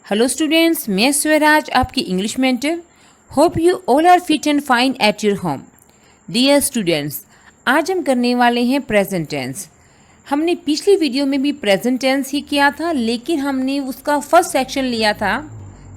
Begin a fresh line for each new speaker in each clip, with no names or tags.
Hello students, मैं स्वराज आपकी English mentor. Hope you all are fit and fine at your home. Dear students, आज हम करने वाले हैं प्रेजेंट टेंस। हमने पिछली वीडियो में भी प्रेजेंट टेंस ही किया था, लेकिन हमने उसका फर्स्ट सेक्शन लिया था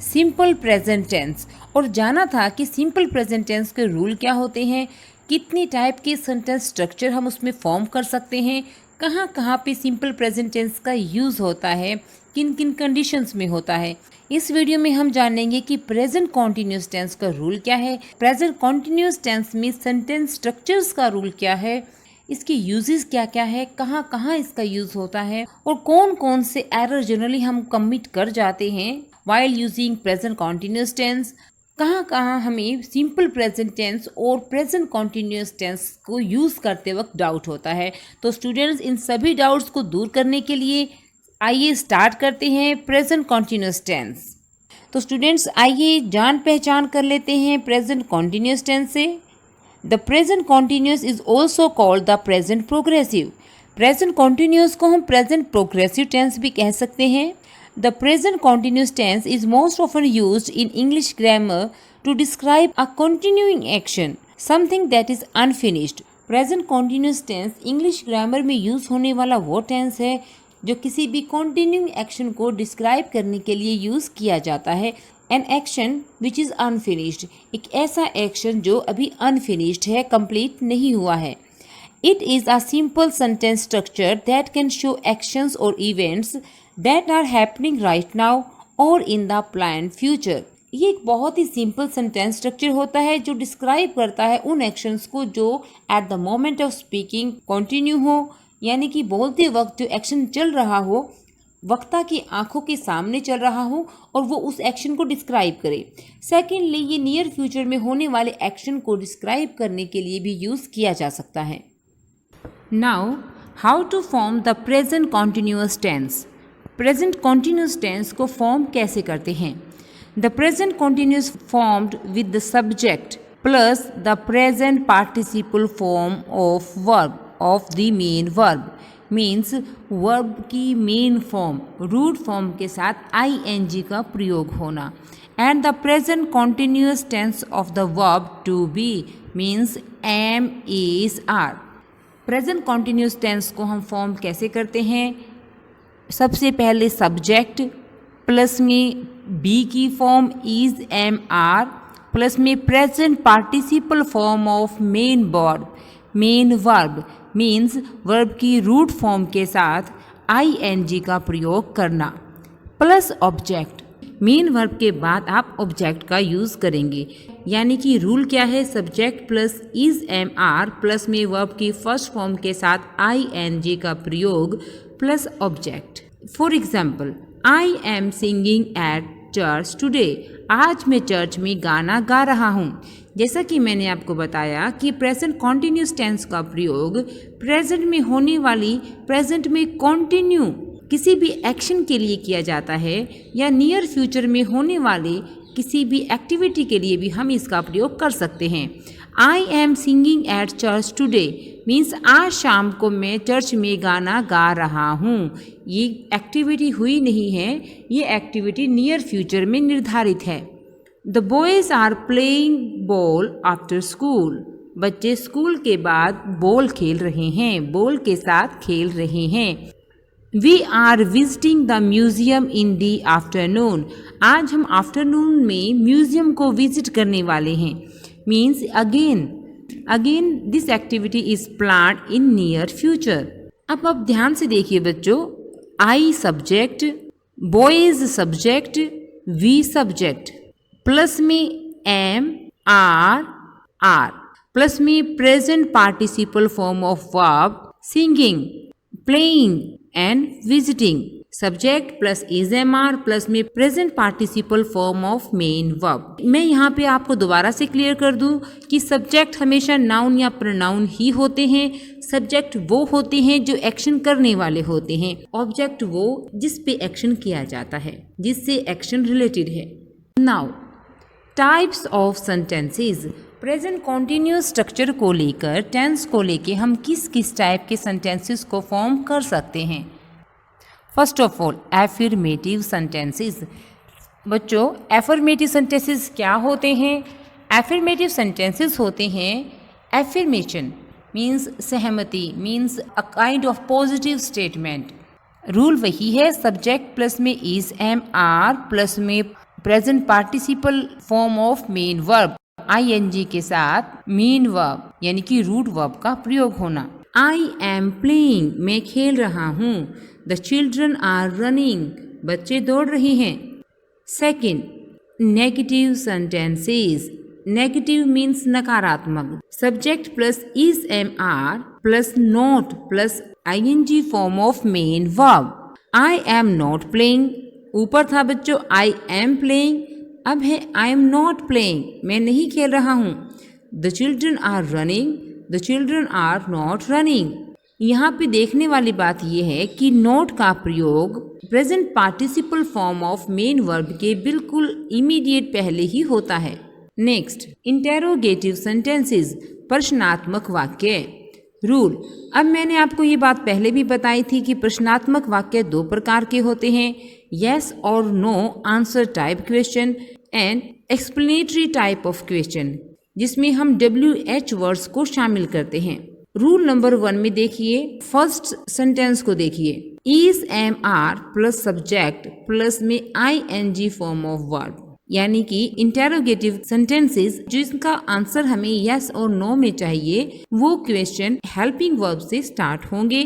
सिंपल प्रेजेंट टेंस और जाना था कि सिंपल प्रेजेंट टेंस के रूल क्या होते हैं, कितनी टाइप के सेंटेंस स्ट्रक्चर हम उसमें फॉर्म कर सकते हैं, कहाँ कहाँ पे सिंपल प्रेजेंट टेंस का यूज़ होता है, किन किन कंडीशंस में होता है। इस वीडियो में हम जानेंगे कि प्रेजेंट कॉन्टिन्यूस टेंस का रूल क्या है, प्रेजेंट कॉन्टिन्यूस टेंस में सेंटेंस स्ट्रक्चर्स का रूल क्या है, इसके यूजेस क्या क्या है, कहाँ कहाँ इसका यूज़ होता है और कौन कौन से एरर जनरली हम कमिट कर जाते हैं while using present continuous tense, कहाँ कहाँ हमें सिंपल प्रेजेंट टेंस और प्रेजेंट कॉन्टिन्यूस टेंस को यूज़ करते वक्त डाउट होता है। तो स्टूडेंट्स, इन सभी डाउट्स को दूर करने के लिए आइए स्टार्ट करते हैं प्रेजेंट कॉन्टिन्यूस टेंस। तो स्टूडेंट्स, आइए जान पहचान कर लेते हैं प्रेजेंट कॉन्टिन्यूस टेंस से। The present continuous is also called the present progressive. Present continuous को हम प्रेजेंट प्रोग्रेसिव टेंस भी कह सकते हैं। The present continuous tense is most often used in English grammar to describe a continuing action, something that is unfinished. Present continuous tense English grammar में use होने वाला वो टेंस है जो किसी भी continuing action को डिस्क्राइब करने के लिए यूज़ किया जाता है। An action which is unfinished, एक ऐसा एक्शन जो अभी unfinished है, complete नहीं हुआ है। It is a simple sentence structure that can show actions or events that are happening right now or in the planned future. ये एक बहुत ही सिंपल सेंटेंस स्ट्रक्चर होता है जो डिस्क्राइब करता है उन एक्शंस को जो at the moment of speaking continue हो, यानी कि बोलते वक्त जो एक्शन चल रहा हो, वक्ता की आंखों के सामने चल रहा हो और वो उस एक्शन को डिस्क्राइब करे। सेकेंडली, ये नियर फ्यूचर में होने वाले एक्शन को डिस्क्राइब करने के लिए भी यूज़ किया जा सकता है। Now, how to form the present continuous tense. Present continuous tense को फॉर्म कैसे करते हैं? The present continuous formed with the subject plus the present participle form of verb of the main verb, means verb की main form root form के साथ ing का प्रयोग होना। And the present continuous tense of the verb to be, means am, is, are। प्रेजेंट continuous tense को हम form कैसे करते हैं? सबसे पहले सब्जेक्ट प्लस में बी की form is, am, are, plus में present participle form of main verb means verb की रूट फॉर्म के साथ ing का प्रयोग करना, प्लस ऑब्जेक्ट। मेन वर्ब के बाद आप ऑब्जेक्ट का यूज़ करेंगे, यानी कि रूल क्या है? Subject plus is, am, are, plus में वर्ब की फर्स्ट फॉर्म के साथ ing का प्रयोग plus object. For example, I am singing at church today. आज मैं चर्च में गाना गा रहा हूँ। जैसा कि मैंने आपको बताया कि प्रेजेंट कॉन्टिन्यूस टेंस का प्रयोग प्रेजेंट में होने वाली, प्रेजेंट में कॉन्टिन्यू किसी भी एक्शन के लिए किया जाता है, या नियर फ्यूचर में होने वाले किसी भी एक्टिविटी के लिए भी हम इसका प्रयोग कर सकते हैं। आई am singing at church today means आज शाम को मैं चर्च में गाना गा रहा हूँ। ये एक्टिविटी हुई नहीं है, ये एक्टिविटी नियर फ्यूचर में निर्धारित है। The boys are playing ball after school. बच्चे स्कूल के बाद बॉल खेल रहे हैं, बॉल के साथ खेल रहे हैं। We are visiting the museum in the afternoon. आज हम आफ्टरनून में म्यूजियम को विजिट करने वाले हैं, means again this activity is planned in near future. अब आप ध्यान से देखिए बच्चों, I subject, boys subject, we subject, plus में एम, आर, प्लस में present participle form of verb singing, playing and visiting, subject plus is, am, are, plus में present participle form of main verb. मैं यहाँ पे आपको दोबारा से clear कर दूँ कि सब्जेक्ट हमेशा नाउन या प्रोनाउन ही होते हैं। सब्जेक्ट वो होते हैं जो एक्शन करने वाले होते हैं, ऑब्जेक्ट वो जिस पे एक्शन किया जाता है, जिससे एक्शन रिलेटेड है। Now, types of sentences. Present continuous structure को लेकर, टेंस को लेकर हम किस किस टाइप के सेंटेंसेस को फॉर्म कर सकते हैं? First of all, affirmative sentences. बच्चों एफर्मेटिव सेंटेंसेस क्या होते हैं? एफर्मेटिव सेंटेंसेस होते हैं एफर्मेशन मीन्स सहमति, means a kind of positive statement. Rule वही है, सब्जेक्ट प्लस में इज एम आर प्लस में present participle form of main verb ing के साथ मेन वर्ब यानी कि रूट वर्ब का प्रयोग होना। आई एम प्लेइंग, मैं खेल रहा हूँ। द चिल्ड्रन आर रनिंग, बच्चे दौड़ रहे हैं। Second, negative sentences. Negative means नकारात्मक। Subject plus is am are plus not plus ing form of main verb. I am not playing, ऊपर था बच्चों आई एम प्लेइंग, अब है आई एम नॉट प्लेइंग, मैं नहीं खेल रहा हूँ। The children are running, the children are not running. यहाँ पे देखने वाली बात यह है कि नॉट का प्रयोग present participle form of main verb के बिल्कुल इमीडिएट पहले ही होता है। नेक्स्ट, इंटेरोगेटिव सेंटेंसेस, प्रश्नात्मक वाक्य। रूल, अब मैंने आपको ये बात पहले भी बताई थी कि प्रश्नात्मक वाक्य दो प्रकार के होते हैं, यस और no answer type question and explanatory type of question, जिसमें हम WH वर्ड्स को शामिल करते हैं। रूल नंबर 1 में देखिए, फर्स्ट सेंटेंस को देखिए, is am are plus subject plus में ing फॉर्म ऑफ वर्ब, यानी कि इंटेरोगेटिव सेंटेंसेस जिसका आंसर हमें यस और नो में चाहिए वो क्वेश्चन हेल्पिंग वर्ब से स्टार्ट होंगे।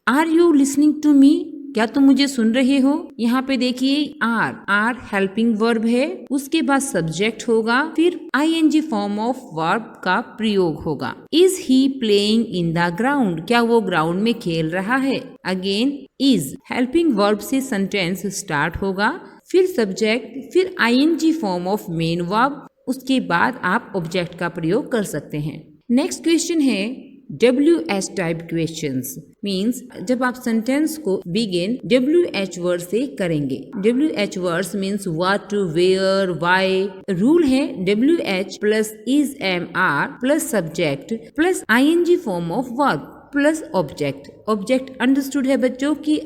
Are you listening to me, क्या तुम मुझे सुन रहे हो? यहाँ पे देखिए आर हेल्पिंग वर्ब है, उसके बाद सब्जेक्ट होगा, फिर ing फॉर्म ऑफ वर्ब का प्रयोग होगा। Is he playing in the ground, क्या वो ग्राउंड में खेल रहा है? अगेन इज हेल्पिंग वर्ब से सेंटेंस स्टार्ट होगा, फिर सब्जेक्ट, फिर ing form of main verb, उसके बाद आप ऑब्जेक्ट का प्रयोग कर सकते हैं। नेक्स्ट क्वेश्चन है WH टाइप क्वेश्चंस, मींस जब आप सेंटेंस को बिगिन WH वर्ड से करेंगे। WH words means what, to, where, why. Rule है WH plus is am are plus subject plus ing form of verb plus object. Object understood है बच्चों की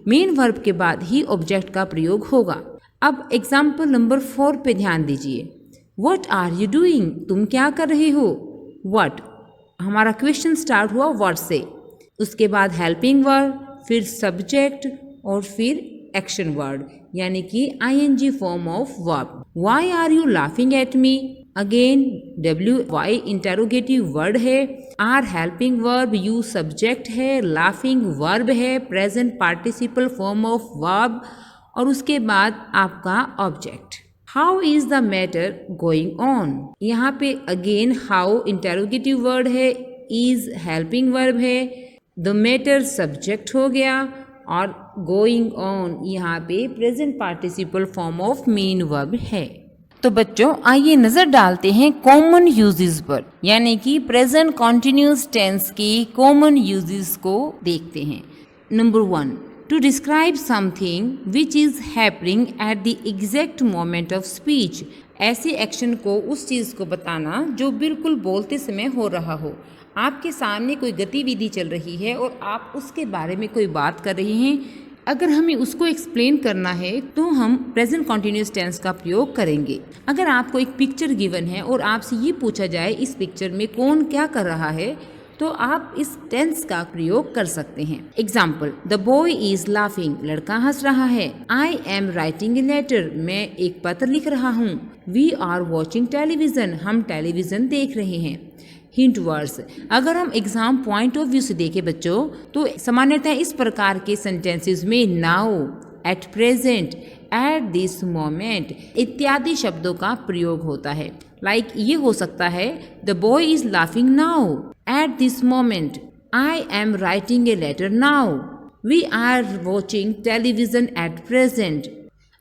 main verb के बाद ही ऑब्जेक्ट का प्रयोग होगा। अब एग्जाम्पल नंबर 4 पे ध्यान दीजिए। व्हाट आर यू डूइंग, तुम क्या कर रहे हो? व्हाट, हमारा क्वेश्चन स्टार्ट हुआ व्हाट से, उसके बाद हेल्पिंग वर्ब, फिर सब्जेक्ट और फिर एक्शन वर्ड यानी कि ing form of verb. Why are you laughing at me, again WY interrogative word है, are helping verb, you subject है, लाफिंग वर्ब है, present participle form of verb और उसके बाद आपका object. How is the matter going on, यहाँ पे again how interrogative word है, इज हेल्पिंग वर्ब है, द मैटर सब्जेक्ट हो गया और गोइंग ऑन यहाँ पे present participle form of main verb है। तो बच्चों आइए नजर डालते हैं कॉमन यूजेस पर, यानी कि प्रेजेंट कॉन्टिन्यूस टेंस के कॉमन यूजेस को देखते हैं। Number 1, to describe something which is happening at the exact moment of speech, ऐसे एक्शन को, उस चीज़ को बताना जो बिल्कुल बोलते समय हो रहा हो। आपके सामने कोई गतिविधि चल रही है और आप उसके बारे में कोई बात कर रहे हैं, अगर हमें उसको एक्सप्लेन करना है तो हम प्रेजेंट कॉन्टिन्यूस टेंस का प्रयोग करेंगे। अगर आपको एक पिक्चर गिवन है और आपसे ये पूछा जाए इस पिक्चर में कौन क्या कर रहा है, तो आप इस टेंस का प्रयोग कर सकते हैं। Example, the boy is laughing, लड़का हंस रहा है। I am writing a letter, मैं एक पत्र लिख रहा हूँ। वी आर वॉचिंग टेलीविजन, हम टेलीविजन देख रहे हैं। हिंट वर्ड्स, अगर हम एग्जाम पॉइंट ऑफ व्यू से देखें बच्चों, तो सामान्यतः इस प्रकार के सेंटेंसेस में now, at present, eight this moment इत्यादि शब्दों का प्रयोग होता है। लाइक ये हो सकता है, the boy is laughing now, at this moment, I am writing a letter now, we are watching television at present.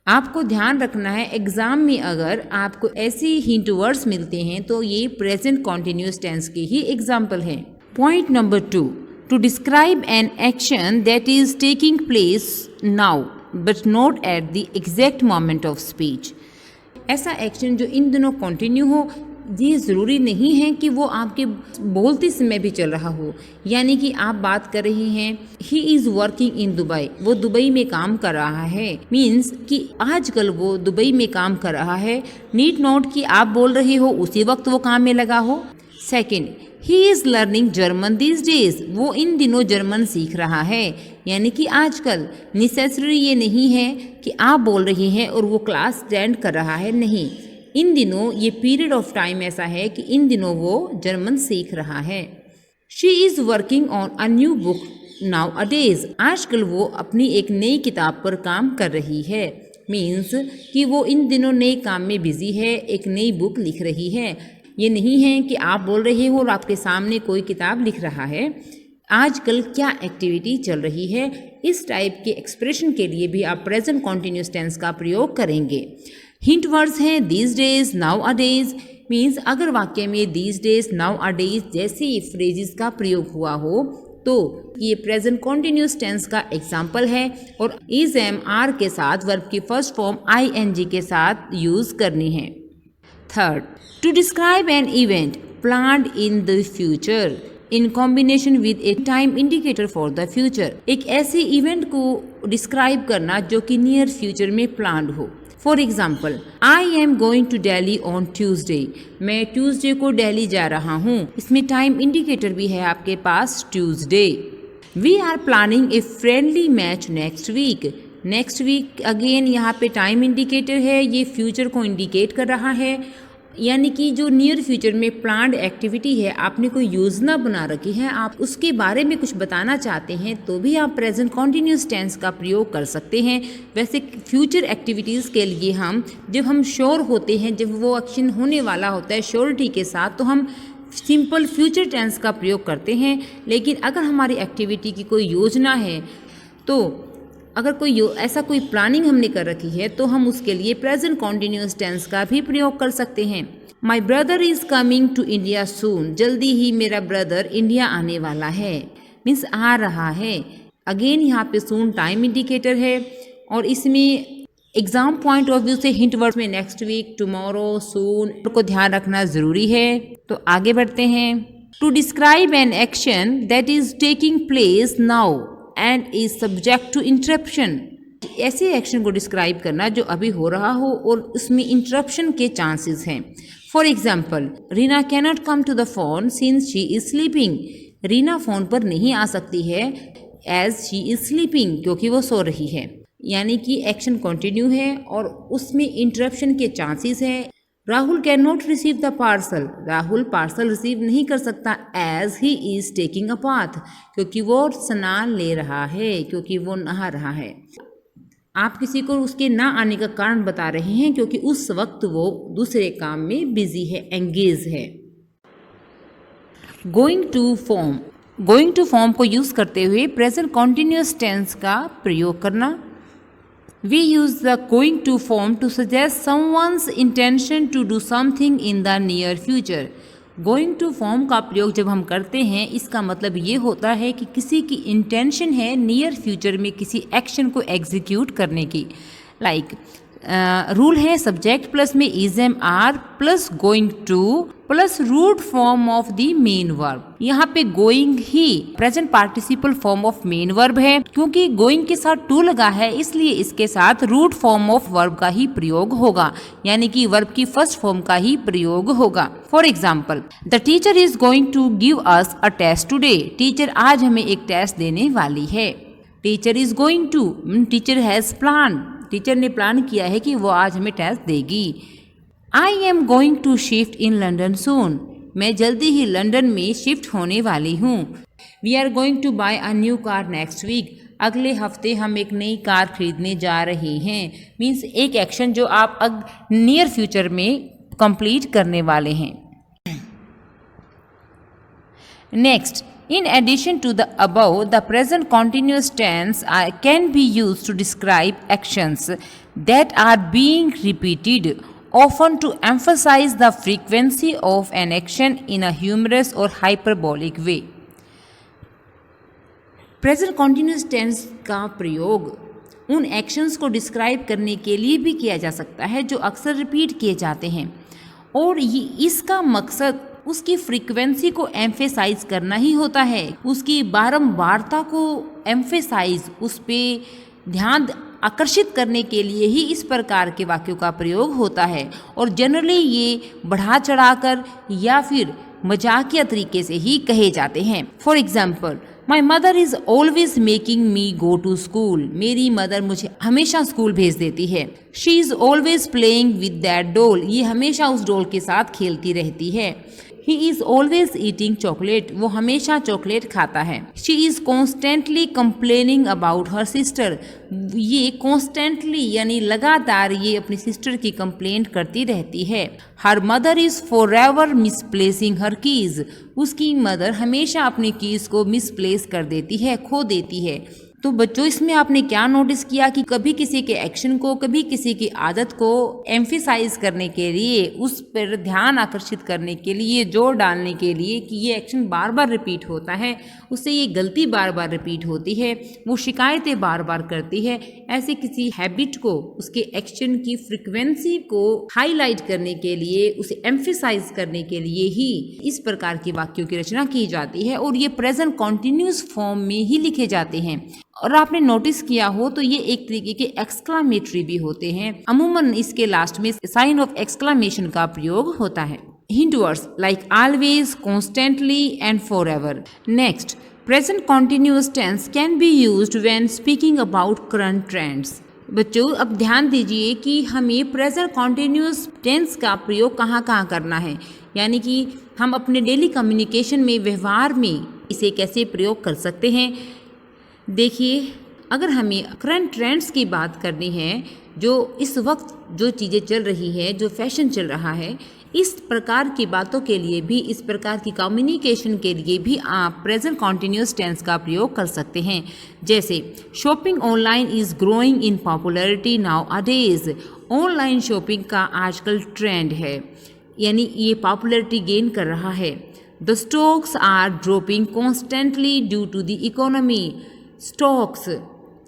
आपको ध्यान रखना है एग्जाम में अगर आपको ऐसे हिंट वर्ड्स मिलते हैं तो ये प्रेजेंट कॉन्टिन्यूस टेंस के ही एग्जाम्पल हैं। Point number 2, to describe an action that is taking place now but not at the exact moment of speech. ऐसा एक्शन जो इन दोनों कंटिन्यू हो ये ज़रूरी नहीं है कि वो आपके बोलते समय भी चल रहा हो। यानी कि आप बात कर रही हैं he is working in Dubai, वो दुबई में काम कर रहा है, मीन्स कि आजकल वो दुबई में काम कर रहा है। नीड नोट कि आप बोल रही हो उसी वक्त वो काम में लगा हो। Second, he is learning German these days, वो इन दिनों जर्मन सीख रहा है। यानी कि आजकल नेसेसरी ये नहीं है कि आप बोल रही हैं और वो क्लास अटेंड कर रहा है, नहीं। इन दिनों ये पीरियड ऑफ टाइम ऐसा है कि इन दिनों वो जर्मन सीख रहा है। She is working on a new book now a days, आजकल वो अपनी एक नई किताब पर काम कर रही है। मीन्स कि वो इन दिनों नए काम में बिजी है, एक नई बुक लिख रही है। ये नहीं है कि आप बोल रहे हो और आपके सामने कोई किताब लिख रहा है। आजकल क्या एक्टिविटी चल रही है, इस टाइप के एक्सप्रेशन के लिए भी आप प्रेजेंट कॉन्टिन्यूस टेंस का प्रयोग करेंगे। हिंट वर्ड्स हैं these days, now a days. Means अगर वाक्य में these days, now a days जैसे फ्रेजेस का प्रयोग हुआ हो तो ये प्रेजेंट कॉन्टिन्यूस टेंस का एग्जाम्पल है और इज एम आर के साथ वर्ब की फर्स्ट फॉर्म ING के साथ यूज करनी है। Third, to describe an event planned in the future in combination with a time indicator for the future, एक ऐसे इवेंट को डिस्क्राइब करना जो कि नियर फ्यूचर में प्लान्ड हो। For example, I am going to Delhi on Tuesday, मैं Tuesday को दिल्ली जा रहा हूँ। इसमें टाइम इंडिकेटर भी है आपके पास Tuesday. We are planning a friendly match next week, next week again यहाँ पे टाइम इंडिकेटर है, ये फ्यूचर को इंडिकेट कर रहा है। यानी कि जो नियर फ्यूचर में प्लान्ड एक्टिविटी है, आपने कोई योजना बना रखी है, आप उसके बारे में कुछ बताना चाहते हैं तो भी आप प्रेजेंट कॉन्टिन्यूस टेंस का प्रयोग कर सकते हैं। वैसे फ्यूचर एक्टिविटीज़ के लिए जब हम श्योर होते हैं, जब वो एक्शन होने वाला होता है श्योरिटी के साथ, तो हम सिंपल फ्यूचर टेंस का प्रयोग करते हैं। लेकिन अगर हमारी एक्टिविटी की कोई योजना है, तो अगर ऐसा कोई प्लानिंग हमने कर रखी है तो हम उसके लिए प्रेजेंट कॉन्टिन्यूस टेंस का भी प्रयोग कर सकते हैं। My brother is coming to India soon, जल्दी ही मेरा ब्रदर इंडिया आने वाला है, मीन्स आ रहा है। अगेन यहाँ पे सून टाइम इंडिकेटर है और इसमें एग्जाम पॉइंट ऑफ व्यू से हिंट वर्ड में नेक्स्ट वीक, टुमारो, सून को ध्यान रखना ज़रूरी है। तो आगे बढ़ते हैं। To describe an action that is taking place now and is subject to interruption, ऐसे एक्शन को डिस्क्राइब करना जो अभी हो रहा हो और उसमें इंटरप्शन के चांसेस हैं। For example, Reena cannot come to the phone since she is sleeping, Reena phone पर नहीं आ सकती है एज शी इज स्लीपिंग, क्योंकि वो सो रही है। यानी कि एक्शन कंटिन्यू है और उसमें इंटरप्शन के चांसेस हैं। Rahul can not receive the parcel, Rahul parcel receive नहीं कर सकता as he is taking a bath, क्योंकि वो स्नान ले रहा है, क्योंकि वो नहा रहा है। आप किसी को उसके ना आने का कारण बता रहे हैं क्योंकि उस वक्त वो दूसरे काम में बिजी है, एंगेज है। Going to form, going to form को यूज करते हुए प्रेजेंट कॉन्टिन्यूस टेंस का प्रयोग करना। We use the going to form to suggest someone's intention to do something in the near future. Going to form का प्रयोग जब हम करते हैं, इसका मतलब ये होता है कि किसी की इंटेंशन है नियर फ्यूचर में किसी एक्शन को एग्जीक्यूट करने की। लाइक रूल है सब्जेक्ट प्लस में is am are plus going to plus root form of the main verb. यहाँ पे गोइंग ही present participle form of main verb है। क्योंकि गोइंग के साथ टू लगा है इसलिए इसके साथ रूट फॉर्म ऑफ वर्ब का ही प्रयोग होगा, यानी कि वर्ब की फर्स्ट फॉर्म का ही प्रयोग होगा। For example, the teacher is going to give us a test today, teacher आज हमें एक टेस्ट देने वाली है। Teacher is going to, teacher has plan, teacher ने प्लान किया है कि वो आज हमें टेस्ट देगी। I am going to shift in London soon, मैं जल्दी ही लंदन में शिफ्ट होने वाली हूँ। We are going to buy a new car next week, अगले हफ्ते हम एक नई कार खरीदने जा रहे हैं। मीन्स एक एक्शन जो आप नियर फ्यूचर में कंप्लीट करने वाले हैं। Next, in addition to the above, the present continuous tense can be used to describe actions that are being repeated, often to emphasize the frequency of an action in a humorous or hyperbolic way. Present continuous tense का प्रयोग उन actions को describe करने के लिए भी किया जा सकता है जो अक्सर रिपीट किए जाते हैं और ये इसका मकसद उसकी फ्रीक्वेंसी को एम्फेसाइज करना ही होता है, उसकी बारंबारता को एम्फेसाइज, उस पे ध्यान आकर्षित करने के लिए ही इस प्रकार के वाक्यों का प्रयोग होता है। और जनरली ये बढ़ा चढ़ाकर या फिर मजाकिया तरीके से ही कहे जाते हैं। For example, my mother is always making me go to school. मेरी मदर मुझे हमेशा स्कूल भेज देती है। She is always playing with that doll. ये हमेशा उस डॉल के साथ खेलती रहती है। He is always eating chocolate. वो हमेशा चॉकलेट खाता है। She is constantly complaining about her sister. ये कॉन्स्टेंटली यानी लगातार ये अपनी सिस्टर की कंप्लेंट करती रहती है। Her mother is for ever misplacing her keys. उसकी मदर हमेशा अपनी कीज़ को मिसप्लेस कर देती है, खो देती है। तो बच्चों, इसमें आपने क्या नोटिस किया कि कभी किसी के एक्शन को, कभी किसी की आदत को एम्फिसाइज करने के लिए, उस पर ध्यान आकर्षित करने के लिए, जोर डालने के लिए कि ये एक्शन बार बार रिपीट होता है, उससे ये गलती बार बार रिपीट होती है, वो शिकायतें बार बार करती है, ऐसे किसी हैबिट को, उसके एक्शन की फ्रिक्वेंसी को हाईलाइट करने के लिए, उसे एम्फिसाइज करने के लिए ही इस प्रकार के वाक्यों की रचना की जाती है। और ये प्रेजेंट कॉन्टिन्यूस फॉर्म में ही लिखे जाते हैं। और आपने नोटिस किया हो तो ये एक तरीके के एक्सक्लामेटरी भी होते हैं। अमूमन इसके लास्ट में साइन ऑफ एक्सक्लामेशन का प्रयोग होता है। Hint words like always, constantly and forever. Next, present continuous tense can be used when speaking about current trends. बच्चों, अब ध्यान दीजिए कि हमें प्रेजेंट कॉन्टिन्यूअस टेंस का प्रयोग कहाँ कहाँ करना है, यानी कि हम अपने डेली कम्युनिकेशन में, व्यवहार में इसे कैसे प्रयोग कर सकते हैं। देखिए, अगर हमें करंट ट्रेंड्स की बात करनी है, जो इस वक्त जो चीज़ें चल रही है, जो फैशन चल रहा है, इस प्रकार की बातों के लिए भी, इस प्रकार की कम्युनिकेशन के लिए भी आप प्रेजेंट कॉन्टिन्यूअस टेंस का प्रयोग कर सकते हैं। जैसे shopping online is growing in popularity now a days. Online shopping का आजकल ट्रेंड है, यानी ये पॉपुलैरिटी गेन कर रहा है। The stocks are dropping constantly due to the economy. Stocks,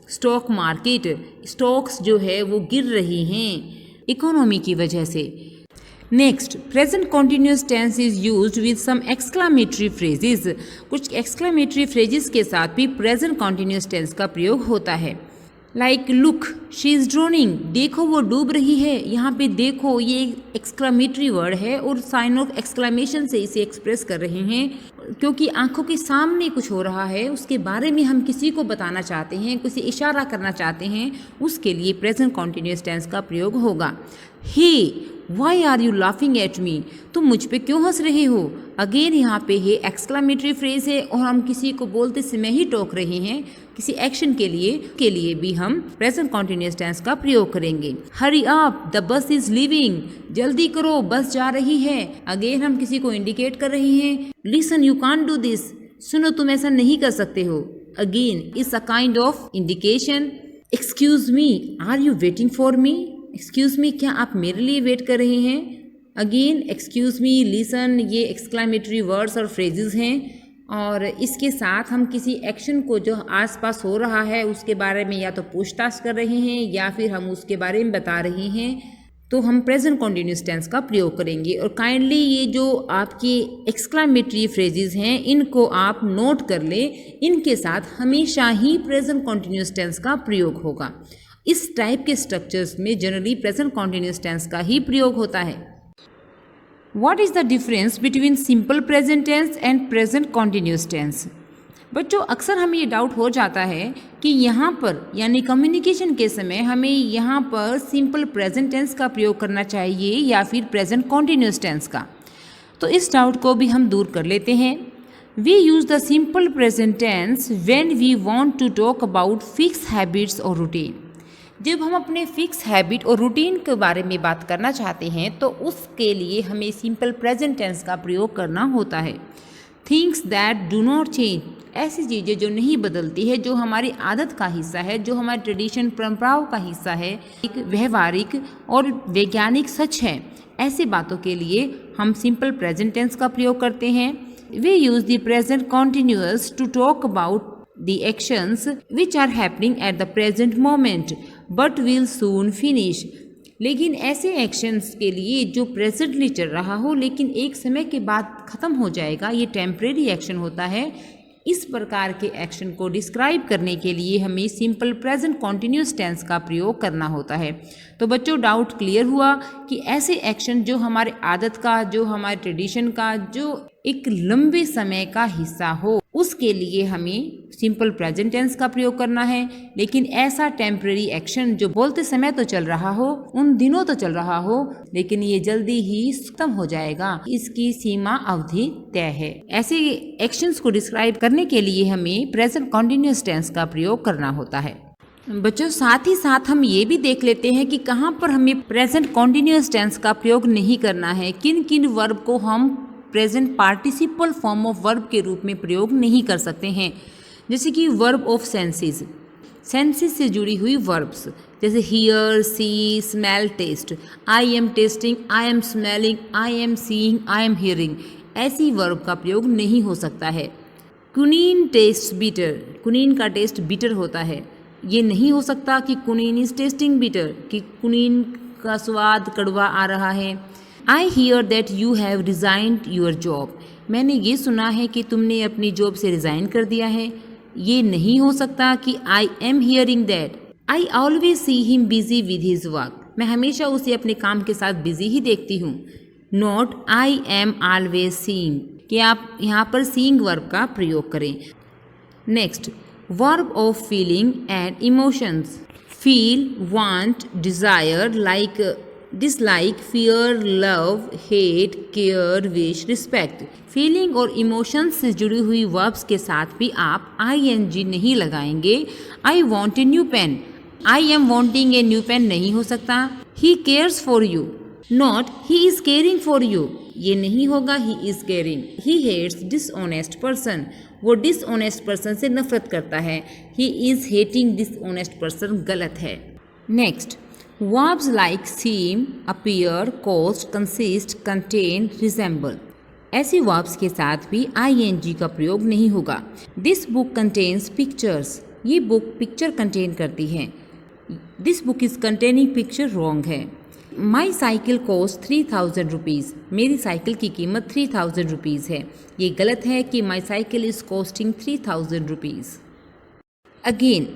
stock market, stocks जो है वो गिर रही हैं इकोनॉमी की वजह से। Next, present continuous tense is used with some exclamatory phrases. कुछ एक्सक्लामेटरी फ्रेजेस के साथ भी प्रेजेंट कॉन्टिन्यूअस टेंस का प्रयोग होता है। Like look she is droning. देखो वो डूब रही है। यहाँ पे देखो ये एक्सक्लामेटरी वर्ड है और साइन ऑफ एक्सक्लामेशन से इसे एक्सप्रेस कर रहे हैं, क्योंकि आंखों के सामने कुछ हो रहा है, उसके बारे में हम किसी को बताना चाहते हैं, किसी इशारा करना चाहते हैं, उसके लिए प्रेजेंट कॉन्टिन्यूअस टेंस का प्रयोग होगा। Hey why are you laughing at me. तुम मुझ पे क्यों हंस रहे हो। अगेन यहाँ पे है एक्सक्लामेटरी फ्रेज है और हम किसी को बोलते समय ही टोक रहे हैं, किसी एक्शन के लिए भी हम प्रेजेंट कॉन्टिन्यूअस टेंस का प्रयोग करेंगे। Hurry up, the bus is leaving. जल्दी करो, बस जा रही है। अगेन हम किसी को इंडिकेट कर रहे हैं। Listen, you can't do this. सुनो, तुम ऐसा नहीं कर सकते हो। Again it's a kind of indication. Excuse me, are you waiting for me. Excuse me, क्या आप मेरे लिए वेट कर रहे हैं। अगेन एक्सक्यूज मी, लिसन, ये एक्सक्लामेटरी वर्ड्स और फ्रेजेस हैं। और इसके साथ हम किसी एक्शन को जो आसपास हो रहा है उसके बारे में या तो पूछताछ कर रहे हैं या फिर हम उसके बारे में बता रहे हैं, तो हम प्रेजेंट कॉन्टिन्यूअस टेंस का प्रयोग करेंगे। और काइंडली ये जो आपकी एक्सक्लामेटरी फ्रेजेस हैं इनको आप नोट कर लें, इनके साथ हमेशा ही प्रेजेंट कॉन्टिन्यूअस टेंस का प्रयोग होगा। इस टाइप के स्ट्रक्चर्स में जनरली प्रेजेंट कॉन्टिन्यूअस टेंस का ही प्रयोग होता है। What is the difference between simple present tense and present continuous tense? बच्चों, अक्सर हमें ये डाउट हो जाता है कि यहाँ पर यानी कम्युनिकेशन के समय हमें यहाँ पर सिंपल प्रेजेंट टेंस का प्रयोग करना चाहिए या फिर प्रेजेंट कॉन्टिन्यूअस टेंस का। तो इस डाउट को भी हम दूर कर लेते हैं। We use the simple present tense when we want to talk about fixed habits or routine. जब हम अपने फिक्स हैबिट और रूटीन के बारे में बात करना चाहते हैं तो उसके लिए हमें सिंपल प्रेजेंट टेंस का प्रयोग करना होता है। Things that do not change, ऐसी चीज़ें जो नहीं बदलती है, जो हमारी आदत का हिस्सा है, जो हमारे ट्रेडिशन परंपराओं का हिस्सा है, एक व्यवहारिक और वैज्ञानिक सच है, ऐसी बातों के लिए हम सिंपल प्रेजेंट टेंस का प्रयोग करते हैं। We use the present continuous to talk about the actions which are happening at the present moment but will soon finish. लेकिन ऐसे एक्शंस के लिए जो प्रेजेंटली चल रहा हो लेकिन एक समय के बाद ख़त्म हो जाएगा, ये टेम्परेरी एक्शन होता है। इस प्रकार के एक्शन को डिस्क्राइब करने के लिए हमें सिंपल प्रेजेंट कॉन्टिन्यूस टेंस का प्रयोग करना होता है। तो बच्चों डाउट क्लियर हुआ कि ऐसे एक्शन जो हमारे आदत का, जो हमारे ट्रेडिशन का, जो एक लंबे समय का हिस्सा हो, उसके लिए हमें सिंपल प्रेजेंट टेंस का प्रयोग करना है। लेकिन ऐसा टेम्परेरी एक्शन जो बोलते समय तो चल रहा हो, उन दिनों तो चल रहा हो, लेकिन ये जल्दी ही खत्म हो जाएगा, इसकी सीमा अवधि तय है। ऐसे एक्शंस को डिस्क्राइब करने के लिए हमें प्रेजेंट कॉन्टिन्यूअस टेंस का प्रयोग करना होता है। बच्चों साथ ही साथ हम ये भी देख लेते हैं कि कहाँ पर हमें प्रेजेंट कॉन्टिन्यूअस टेंस का प्रयोग नहीं करना है, किन किन वर्ब को हम present participle form of verb के रूप में प्रयोग नहीं कर सकते हैं। जैसे कि वर्ब ऑफ सेंसेस, सेंसेस से जुड़ी हुई वर्ब्स जैसे hear, see, smell, taste. I am tasting, I am smelling, I am seeing, I am hearing, ऐसी वर्ब का प्रयोग नहीं हो सकता है। कुनीन टेस्ट बिटर, कुनीन का टेस्ट बिटर होता है, ये नहीं हो सकता कि कुनीन इज टेस्टिंग बिटर, कि कुनीन का स्वाद कड़वा आ रहा है। I hear that you have resigned your job, मैंने ये सुना है कि तुमने अपनी जॉब से रिज़ाइन कर दिया है, ये नहीं हो सकता कि आई am hearing that. I always see him busy with his work, मैं हमेशा उसे अपने काम के साथ बिजी ही देखती हूँ। Not I am always seeing, कि आप यहाँ पर सीइंग वर्ब का प्रयोग करें। Next verb of feeling and emotions, feel, want, desire, like, dislike, fear, love, hate, care, wish, respect. Feeling और इमोशंस से जुड़ी हुई वर्ब्स के साथ भी आप ING नहीं लगाएंगे। I want a new pen, I am wanting a new pen नहीं हो सकता। He cares for you, not he is caring for you, ये नहीं होगा he is caring. He hates dishonest person, वो डिसऑनेस्ट पर्सन से नफरत करता है। He is hating dishonest person गलत है। Next verbs like seem, appear, cost, consist, contain, resemble, ऐसी verbs के साथ भी ING का प्रयोग नहीं होगा। This book contains pictures, ये बुक पिक्चर कंटेन करती है। This book is containing picture wrong है। My cycle cost 3000 rupees, मेरी साइकिल की कीमत 3000 रुपीज़ है, ये गलत है कि my cycle is costing 3000 rupees। Again,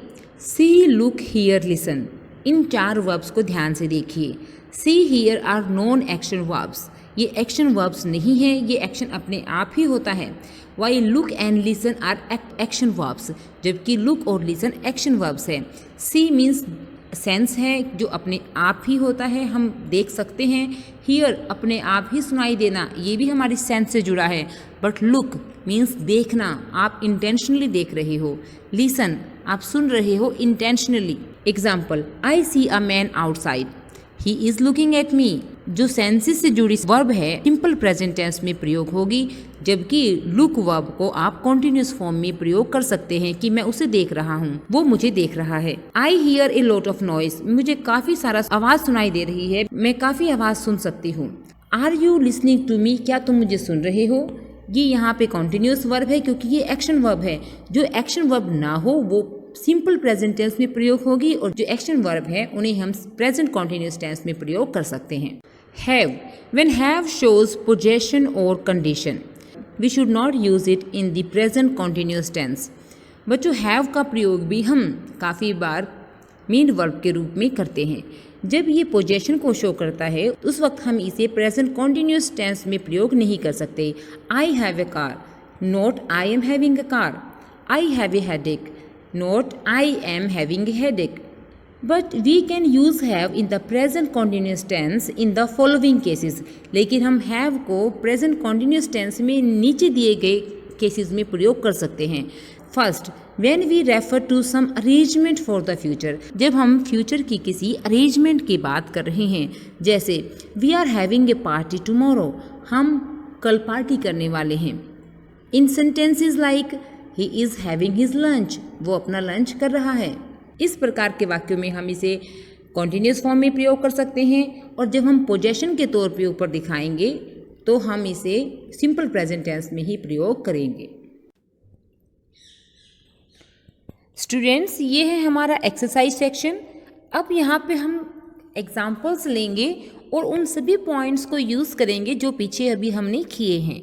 see, look, hear, listen, इन 4 वर्ब्स को ध्यान से देखिए। See, hear are non action verbs, ये एक्शन वर्ब्स नहीं है, ये एक्शन अपने आप ही होता है। Why look and listen are action verbs, जबकि लुक और लिसन एक्शन वर्ब्स है। सी मीन्स सेंस है जो अपने आप ही होता है, हम देख सकते हैं। हियर अपने आप ही सुनाई देना, ये भी हमारी सेंस से जुड़ा है। बट लुक मीन्स देखना, आप इंटेंशनली देख रहे हो। लिसन आप सुन रहे हो intentionally. Example, I see a man outside, he is looking at me, जो सेंसेस से जुड़ी वर्ब है सिंपल प्रेजेंट टेंस में प्रयोग होगी, जबकि लुक वर्ब को आप कॉन्टिन्यूस फॉर्म में प्रयोग कर सकते हैं कि मैं उसे देख रहा हूँ, वो मुझे देख रहा है। I here a lot of noise, मुझे काफी सारा आवाज सुनाई दे रही है, मैं काफी आवाज सुन सकती हूँ। Are you listening to me, क्या तुम मुझे सुन रहे हो, ये यहाँ पे कॉन्टिन्यूस वर्ब है क्योंकि ये एक्शन वर्ब है। जो एक्शन वर्ब ना हो वो सिंपल प्रेजेंट टेंस में प्रयोग होगी, और जो एक्शन वर्ब है उन्हें हम प्रेजेंट कॉन्टिन्यूस टेंस में प्रयोग कर सकते हैं। Have, when have shows possession और condition, we should not use it in the present continuous tense. बच्चों हैव का प्रयोग भी हम काफ़ी बार मेन वर्ब के रूप में करते हैं। जब ये पोजेशन को शो करता है उस वक्त हम इसे प्रेजेंट कॉन्टिन्यूस टेंस में प्रयोग नहीं कर सकते। I have a car, not I am having a car. I have a headache, not I am having a headache. But we can use have in the present continuous tense in the following cases. लेकिन हम have को present continuous tense में नीचे दिए गए cases में प्रयोग कर सकते हैं। First, when we refer to some arrangement for the future, जब हम future की किसी arrangement की बात कर रहे हैं, जैसे we are having a party tomorrow, हम कल पार्टी करने वाले हैं। In sentences like He is having his lunch, वो अपना लंच कर रहा है। इस प्रकार के वाक्यों में हम इसे कॉन्टिन्यूस फॉर्म में प्रयोग कर सकते हैं, और जब हम पोजेशन के तौर पे ऊपर दिखाएंगे तो हम इसे सिंपल प्रेजेंट टेंस में ही प्रयोग करेंगे। स्टूडेंट्स, ये है हमारा एक्सरसाइज सेक्शन। अब यहाँ पे हम एग्जाम्पल्स लेंगे और उन सभी पॉइंट्स को यूज़ करेंगे जो पीछे अभी हमने किए हैं।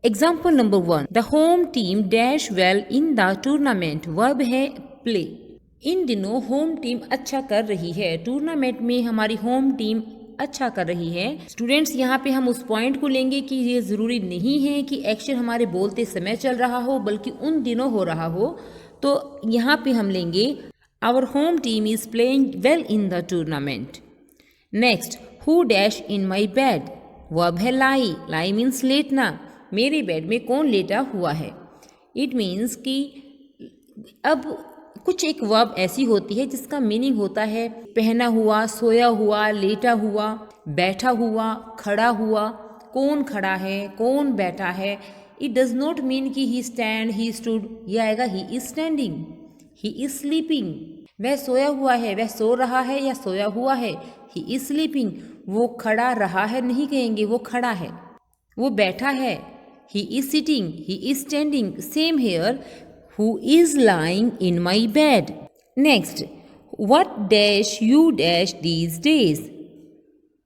Example number 1, the home team dash well in the tournament. Verb है प्ले। इन दिनों होम टीम अच्छा कर रही है। टूर्नामेंट में हमारी होम टीम अच्छा कर रही है। स्टूडेंट्स, यहाँ पे हम उस पॉइंट को लेंगे कि ये ज़रूरी नहीं है कि एक्शन हमारे बोलते समय चल रहा हो, बल्कि उन दिनों हो रहा हो। तो यहाँ पे हम लेंगे our home team is playing well in the tournament. Next, who dash in my bed. Verb है लाई। लाई मीन्स लेटना। मेरे बेड में कौन लेटा हुआ है। इट मीन्स कि अब कुछ एक वर्ब ऐसी होती है जिसका मीनिंग होता है पहना हुआ, सोया हुआ, लेटा हुआ, बैठा हुआ, खड़ा हुआ। कौन खड़ा है, कौन बैठा है। इट डज नॉट मीन कि ही स्टैंड, ही स्टूड। ये आएगा he is standing, he is sleeping. वह सोया हुआ है, वह सो रहा है या सोया हुआ है। He is sleeping. वो खड़ा रहा है नहीं कहेंगे, वो खड़ा है। वो बैठा है, he is sitting, he is standing. Same here, who is lying in my bed. Next, what dash you dash these days.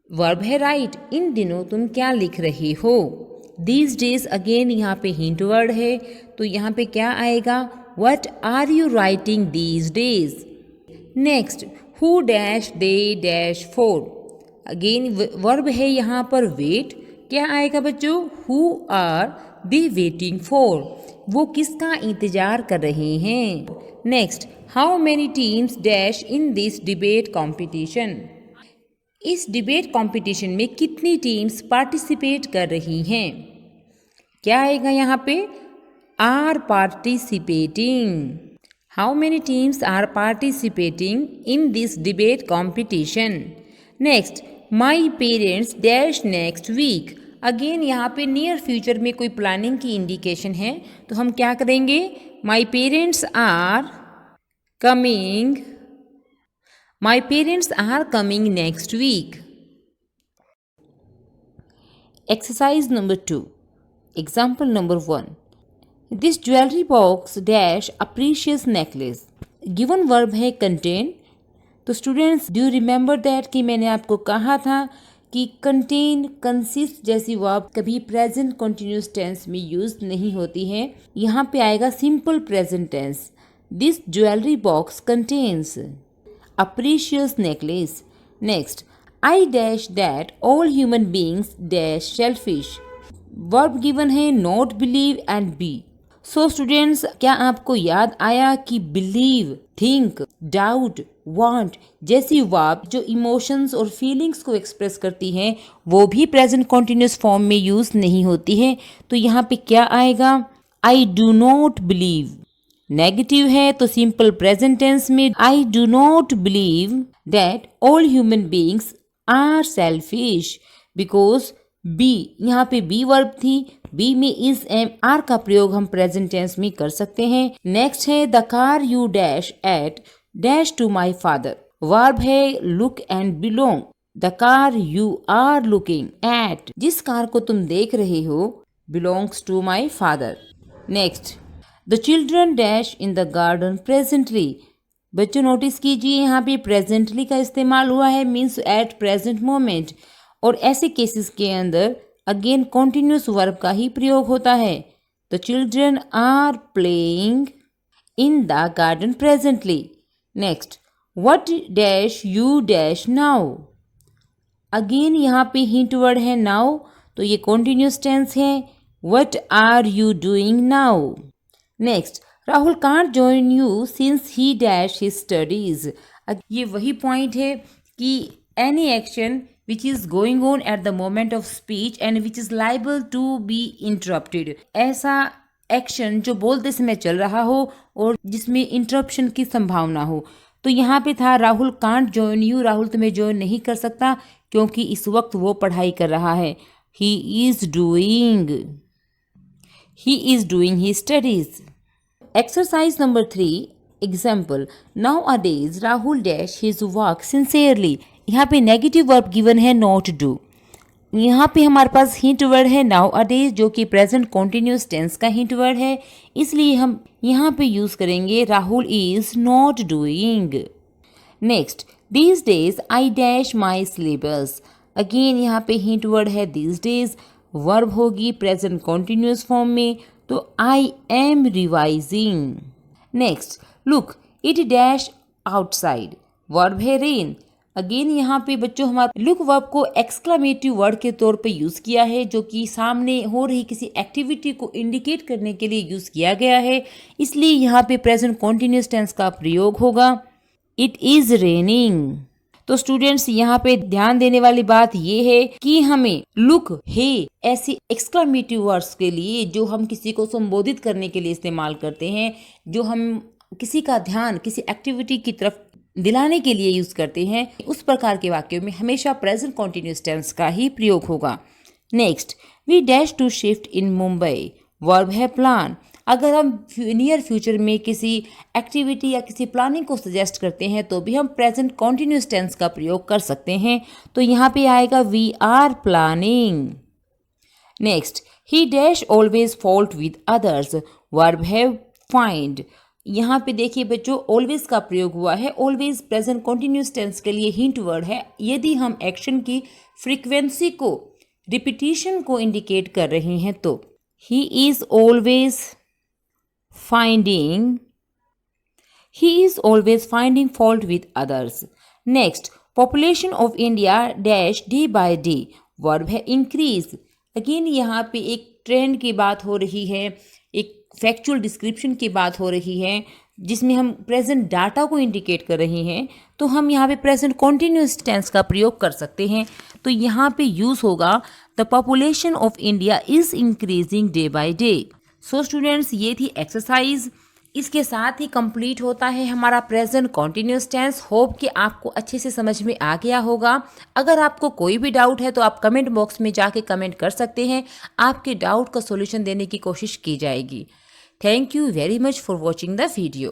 Verb है राइट। इन दिनों तुम क्या लिख रहे हो। These days अगेन यहाँ पे हिंट वर्ड है, तो यहाँ पे क्या आएगा, what are you writing these days. Next, who dash they dash for. अगेन वर्ब है यहाँ पर वेट। क्या आएगा बच्चों, who are they waiting for. वो किसका इंतजार कर रहे हैं। Next, how many teams dash in this debate competition. इस डिबेट कॉम्पिटिशन में कितनी टीम्स पार्टिसिपेट कर रही हैं। क्या आएगा यहाँ पे, are participating. How many teams are participating in this debate competition. Next, my parents dash next week. Again यहाँ पे नियर फ्यूचर में कोई प्लानिंग की इंडिकेशन है, तो हम क्या करेंगे, my parents are coming, my parents are coming next week. Exercise number 2, example number 1, this jewellery box dash a precious necklace. Given verb है कंटेन। तो students, do you remember that कि मैंने आपको कहा था कि कंटेन, कंसिस्ट जैसी verb कभी प्रेजेंट कंटिन्यूस टेंस में यूज नहीं होती है। यहाँ पे आएगा simple present tense. This jewellery box contains a precious necklace. Next, I dash that all human beings dash selfish. Verb given है not, believe and be. So students, क्या आपको याद आया कि बिलीव, थिंक, डाउट, वांट जैसी verb जो emotions और feelings को एक्सप्रेस करती हैं वो भी प्रेजेंट कॉन्टिन्यूस फॉर्म में यूज नहीं होती है। तो यहाँ पे क्या आएगा, I do not believe. Negative है तो सिंपल प्रेजेंट टेंस में I do not believe that all human beings are selfish. Because be, यहाँ पे बी वर्ब थी, बी में इज एम आर का प्रयोग हम प्रेजेंट टेंस में कर सकते हैं। नेक्स्ट है the car you dash at dash to my father. Verb है look and belong. The car you are looking at, जिस कार को तुम देख रहे हो, belongs to my father. Next, the children dash in the garden presently. बच्चों notice कीजिए यहाँ पे प्रेजेंटली का इस्तेमाल हुआ है, मीन्स एट प्रेजेंट मोमेंट। और ऐसे केसेस के अंदर अगेन कॉन्टिन्यूस वर्ब का ही प्रयोग होता है। The children are playing in the garden presently. Next, what dash you dash now. Again यहाँ पे हिंट वर्ड है नाउ, तो ये कॉन्टिन्यूस टेंस है। What are you doing now. Next, Rahul can't join you since he dash his studies. ये वही point है कि any action which is going on at the moment of speech and which is liable to be interrupted। ऐसा action जो बोलते समय चल रहा हो और जिसमें इंटरप्शन की संभावना हो। तो यहाँ पे था Rahul can't join you, Rahul तुम्हें ज्वाइन नहीं कर सकता क्योंकि इस वक्त वो पढ़ाई कर रहा है। He is doing he studies. Exercise number 3, example, now a days Rahul dash his work sincerely. यहाँ पे नेगेटिव वर्ब गिवन है नॉट डू। यहाँ पे हमारे पास हिंट वर्ड है नाउ अ डेज जो कि प्रेजेंट कॉन्टिन्यूस टेंस का हिंट वर्ड है, इसलिए हम यहाँ पे यूज करेंगे Rahul is not doing. Next, These days I dash my syllabus. Again यहाँ पे हिंट वर्ड है these days, वर्ब होगी प्रेजेंट कॉन्टिन्यूस फॉर्म में, तो I am revising. Next look it dash outside, verb है रेन. अगेन यहाँ पे बच्चों हमारा लुक वर्ब को एक्सक्लामेटिव वर्ड के तौर पे यूज़ किया है, जो कि सामने हो रही किसी एक्टिविटी को इंडिकेट करने के लिए यूज़ किया गया है, इसलिए यहाँ पे प्रेजेंट कॉन्टिन्यूस टेंस का प्रयोग होगा. It is raining. तो स्टूडेंट्स यहाँ पे ध्यान देने वाली बात ये है कि हमें लुक, हे ऐसी एक्सक्लामेटिव वर्ड्स के लिए जो हम किसी को संबोधित करने के लिए इस्तेमाल करते हैं, जो हम किसी का ध्यान किसी एक्टिविटी की तरफ दिलाने के लिए यूज करते हैं, उस प्रकार के वाक्यों में हमेशा प्रेजेंट कॉन्टिन्यूस टेंस का ही प्रयोग होगा. Next we dash to shift in Mumbai, verb है प्लान. अगर हम नियर फ्यूचर में किसी एक्टिविटी या किसी प्लानिंग को सजेस्ट करते हैं तो भी हम प्रेजेंट कॉन्टिन्यूस टेंस का प्रयोग कर सकते हैं. तो यहाँ पे आएगा we are planning. Next he dash always fault with others, verb है फाइंड. यहाँ पे देखिए बच्चों ऑलवेज का प्रयोग हुआ है. ऑलवेज प्रेजेंट कॉन्टिन्यूस टेंस के लिए हिंट वर्ड है. यदि हम एक्शन की फ्रीक्वेंसी को, रिपीटिशन को इंडिकेट कर रहे हैं तो he is always finding fault with others. Next population of India dash day by day, verb है इंक्रीज. अगेन यहाँ पे एक ट्रेंड की बात हो रही है, एक फैक्चुअल डिस्क्रिप्शन की बात हो रही है, जिसमें हम प्रेजेंट डाटा को इंडिकेट कर रहे हैं, तो हम यहाँ पे प्रेजेंट कॉन्टिन्यूस टेंस का प्रयोग कर सकते हैं. तो यहाँ पे यूज़ होगा the population of India is increasing day by day. So students ये थी एक्सरसाइज. इसके साथ ही कंप्लीट होता है हमारा प्रेजेंट कॉन्टिन्यूस टेंस. होप कि आपको अच्छे से समझ में आ गया होगा. अगर आपको कोई भी डाउट है तो आप कमेंट बॉक्स में जाके कमेंट कर सकते हैं. आपके डाउट का सॉल्यूशन देने की कोशिश की जाएगी. Thank you very much for watching the video.